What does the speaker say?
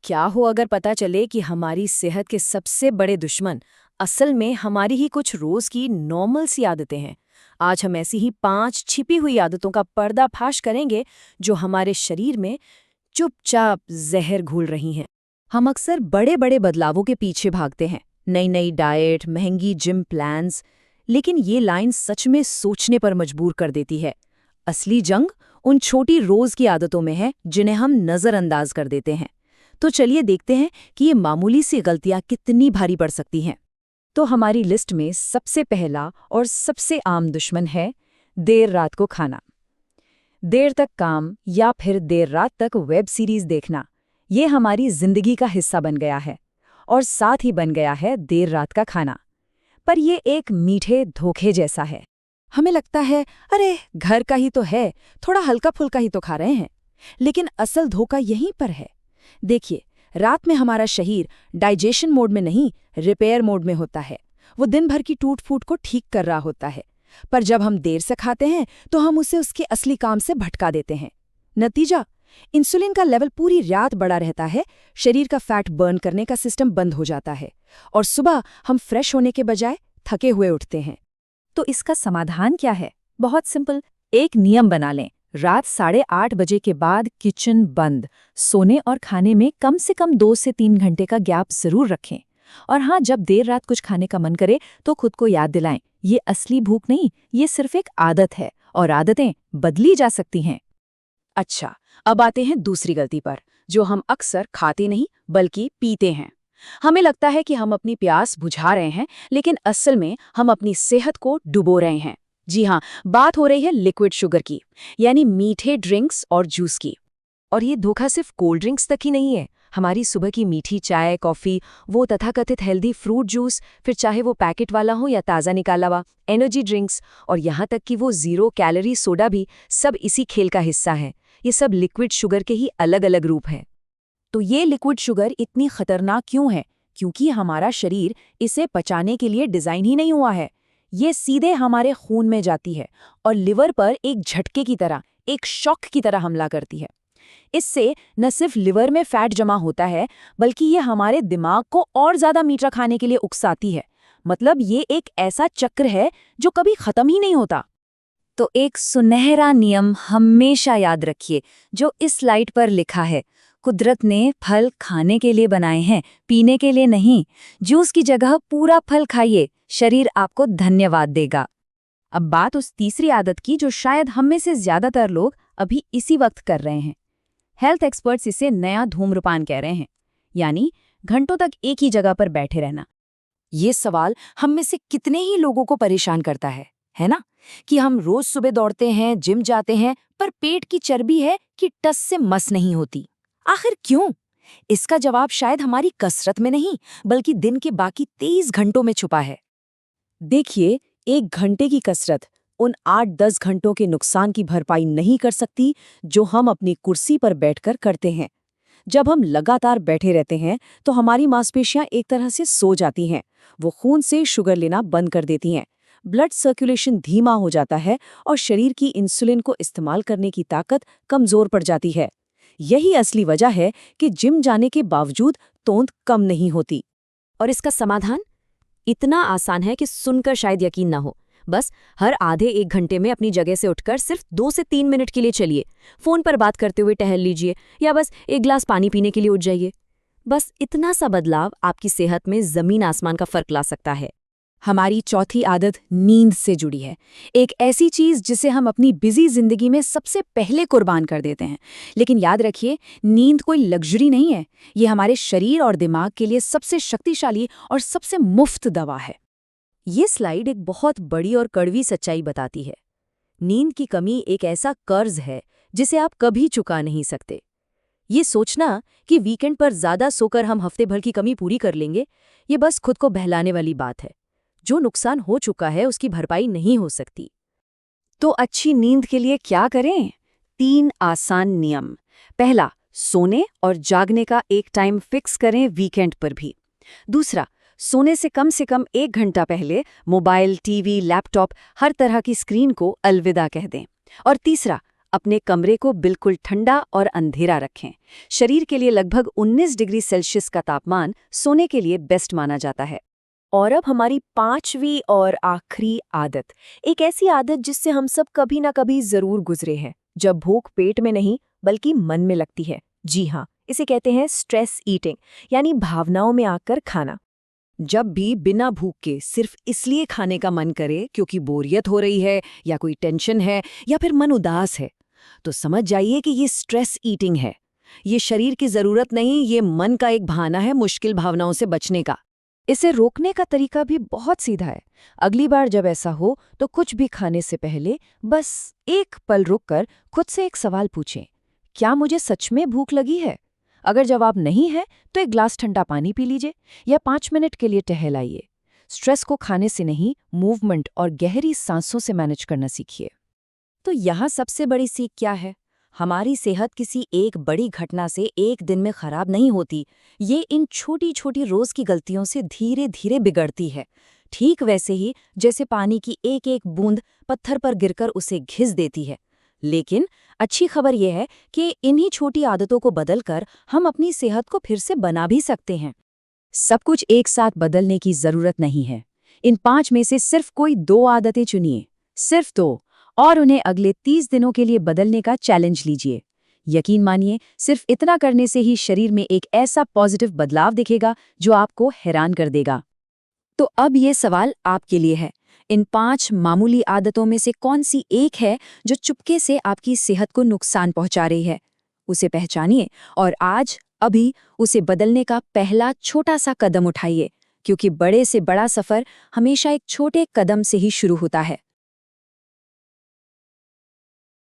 क्या हो अगर पता चले कि हमारी सेहत के सबसे बड़े दुश्मन असल में हमारी ही कुछ रोज की नॉर्मल सी आदतें हैं। आज हम ऐसी ही 5 छिपी हुई आदतों का पर्दाफाश करेंगे जो हमारे शरीर में चुपचाप जहर घोल रही हैं। हम अक्सर बड़े बड़े बदलावों के पीछे भागते हैं, नई नई डाइट, महंगी जिम प्लान्स, लेकिन ये लाइन सच में सोचने पर मजबूर कर देती है। असली जंग उन छोटी रोज की आदतों में है जिन्हें हम नजरअंदाज कर देते हैं। तो चलिए देखते हैं कि ये मामूली सी गलतियां कितनी भारी पड़ सकती हैं। तो हमारी लिस्ट में सबसे पहला और सबसे आम दुश्मन है देर रात को खाना। देर तक काम या फिर देर रात तक वेब सीरीज देखना, ये हमारी जिंदगी का हिस्सा बन गया है और साथ ही बन गया है देर रात का खाना। पर ये एक मीठे धोखे जैसा है। हमें लगता है अरे घर का ही तो है, थोड़ा हल्का फुल्का ही तो खा रहे हैं, लेकिन असल धोखा यहीं पर है। देखिए, रात में हमारा शरीर डाइजेशन मोड में नहीं, रिपेयर मोड में होता है। वो दिन भर की टूट फूट को ठीक कर रहा होता है, पर जब हम देर से खाते हैं तो हम उसे उसके असली काम से भटका देते हैं। नतीजा, इंसुलिन का लेवल पूरी रात बढ़ा रहता है, शरीर का फैट बर्न करने का सिस्टम बंद हो जाता है और सुबह हम फ्रेश होने के बजाय थके हुए उठते हैं। तो इसका समाधान क्या है? बहुत सिंपल, एक नियम बना लें। रात 8:30 बजे के बाद किचन बंद। सोने और खाने में कम से कम 2 से 3 घंटे का गैप जरूर रखें। और हाँ, जब देर रात कुछ खाने का मन करे तो खुद को याद दिलाएं, ये असली भूख नहीं, ये सिर्फ एक आदत है और आदतें बदली जा सकती हैं। अच्छा, अब आते हैं दूसरी गलती पर, जो हम अक्सर खाते नहीं बल्कि पीते हैं। हमें लगता है कि हम अपनी प्यास बुझा रहे हैं, लेकिन असल में हम अपनी सेहत को डुबो रहे हैं। जी हाँ, बात हो रही है लिक्विड शुगर की, यानी मीठे ड्रिंक्स और जूस की। और ये धोखा सिर्फ कोल्ड ड्रिंक्स तक ही नहीं है। हमारी सुबह की मीठी चाय, कॉफ़ी, वो तथाकथित हेल्दी फ्रूट जूस, फिर चाहे वो पैकेट वाला हो या ताज़ा निकाला हुआ एनर्जी ड्रिंक्स, और यहाँ तक कि वो 0 कैलोरी सोडा भी, सब इसी खेल का हिस्सा है। ये सब लिक्विड शुगर के ही अलग अलग रूप हैं। तो ये लिक्विड शुगर इतनी खतरनाक क्यों है? क्योंकि हमारा शरीर इसे पचाने के लिए डिज़ाइन ही नहीं हुआ है। ये सीधे हमारे खून में जाती है और लिवर पर एक झटके की तरह, एक शॉक की तरह हमला करती है। इससे न सिर्फ लिवर में फैट जमा होता है, बल्कि ये हमारे दिमाग को और ज़्यादा मीठा खाने के लिए उकसाती है। मतलब ये एक ऐसा चक्र है जो कभी ख़त्म ही नहीं होता। तो एक सुनहरा नियम हमेशा याद रखिए, जो इस स्लाइड पर लिखा है। कुदरत ने फल खाने के लिए बनाए हैं, पीने के लिए नहीं। जूस की जगह पूरा फल खाइए, शरीर आपको धन्यवाद देगा। अब बात उस तीसरी आदत की जो शायद हम में से ज्यादातर लोग अभी इसी वक्त कर रहे हैं। हेल्थ एक्सपर्ट्स इसे नया धूम्रपान कह रहे हैं, यानी घंटों तक एक ही जगह पर बैठे रहना। ये सवाल हम में से कितने ही लोगों को परेशान करता है ना? कि हम रोज सुबह दौड़ते हैं, जिम जाते हैं, पर पेट की चर्बी है कि टस से मस नहीं होती। आखिर क्यों? इसका जवाब शायद हमारी कसरत में नहीं, बल्कि दिन के बाकी 23 घंटों में छुपा है। देखिए, 1 घंटे की कसरत उन 8-10 घंटों के नुकसान की भरपाई नहीं कर सकती जो हम अपनी कुर्सी पर बैठकर करते हैं। जब हम लगातार बैठे रहते हैं तो हमारी मांसपेशियां एक तरह से सो जाती हैं। वो खून से शुगर लेना बंद कर देती हैं, ब्लड सर्कुलेशन धीमा हो जाता है और शरीर की इंसुलिन को इस्तेमाल करने की ताकत कमजोर पड़ जाती है। यही असली वजह है कि जिम जाने के बावजूद तोंद कम नहीं होती। और इसका समाधान इतना आसान है कि सुनकर शायद यकीन ना हो। बस हर आधे 1 घंटे में अपनी जगह से उठकर सिर्फ 2 से 3 मिनट के लिए चलिए। फोन पर बात करते हुए टहल लीजिए या बस 1 गिलास पानी पीने के लिए उठ जाइए। बस इतना सा बदलाव आपकी सेहत में जमीन आसमान का फर्क ला सकता है। हमारी चौथी आदत नींद से जुड़ी है, एक ऐसी चीज जिसे हम अपनी बिजी जिंदगी में सबसे पहले कुर्बान कर देते हैं। लेकिन याद रखिए, नींद कोई लग्जरी नहीं है, ये हमारे शरीर और दिमाग के लिए सबसे शक्तिशाली और सबसे मुफ्त दवा है। ये स्लाइड एक बहुत बड़ी और कड़वी सच्चाई बताती है। नींद की कमी एक ऐसा कर्ज है जिसे आप कभी चुका नहीं सकते। ये सोचना कि वीकेंड पर ज्यादा सोकर हम हफ्ते भर की कमी पूरी कर लेंगे, ये बस खुद को बहलाने वाली बात है। जो नुकसान हो चुका है उसकी भरपाई नहीं हो सकती। तो अच्छी नींद के लिए क्या करें? 3 आसान नियम। पहला, सोने और जागने का एक टाइम फिक्स करें वीकेंड पर भी। दूसरा, सोने से कम 1 घंटा पहले मोबाइल, टीवी, लैपटॉप, हर तरह की स्क्रीन को अलविदा कह दें। और तीसरा, अपने कमरे को बिल्कुल ठंडा और अंधेरा रखें। शरीर के लिए लगभग 19 डिग्री सेल्सियस का तापमान सोने के लिए बेस्ट माना जाता है। और अब हमारी 5वीं और आखिरी आदत, एक ऐसी आदत जिससे हम सब कभी ना कभी जरूर गुजरे हैं, जब भूख पेट में नहीं बल्कि मन में लगती है। जी हाँ, इसे कहते हैं स्ट्रेस ईटिंग, यानी भावनाओं में आकर खाना। जब भी बिना भूख के सिर्फ इसलिए खाने का मन करे क्योंकि बोरियत हो रही है या कोई टेंशन है या फिर मन उदास है, तो समझ जाइए कि ये स्ट्रेस ईटिंग है। ये शरीर की जरूरत नहीं, ये मन का एक बहाना है मुश्किल भावनाओं से बचने का। इसे रोकने का तरीका भी बहुत सीधा है। अगली बार जब ऐसा हो तो कुछ भी खाने से पहले बस एक पल रुककर खुद से एक सवाल पूछें, क्या मुझे सच में भूख लगी है? अगर जवाब नहीं है तो एक ग्लास ठंडा पानी पी लीजिए या 5 मिनट के लिए टहल आइए। स्ट्रेस को खाने से नहीं, मूवमेंट और गहरी सांसों से मैनेज करना सीखिए। तो यहाँ सबसे बड़ी सीख क्या है? हमारी सेहत किसी एक बड़ी घटना से एक दिन में खराब नहीं होती। ये इन छोटी छोटी रोज की गलतियों से धीरे धीरे बिगड़ती है। ठीक वैसे ही जैसे पानी की एक एक बूंद पत्थर पर गिरकर उसे घिस देती है। लेकिन अच्छी खबर यह है कि इन्हीं छोटी आदतों को बदलकर हम अपनी सेहत को फिर से बना भी सकते हैं। सब कुछ एक साथ बदलने की जरूरत नहीं है। इन 5 में से सिर्फ कोई 2 आदतें चुनिए, सिर्फ 2, और उन्हें अगले 30 दिनों के लिए बदलने का चैलेंज लीजिए। यकीन मानिए, सिर्फ इतना करने से ही शरीर में एक ऐसा पॉजिटिव बदलाव दिखेगा जो आपको हैरान कर देगा। तो अब ये सवाल आपके लिए है, इन 5 मामूली आदतों में से कौन सी एक है जो चुपके से आपकी सेहत को नुकसान पहुंचा रही है? उसे पहचानिए और आज अभी उसे बदलने का पहला छोटा सा कदम उठाइए, क्योंकि बड़े से बड़ा सफर हमेशा एक छोटे कदम से ही शुरू होता है।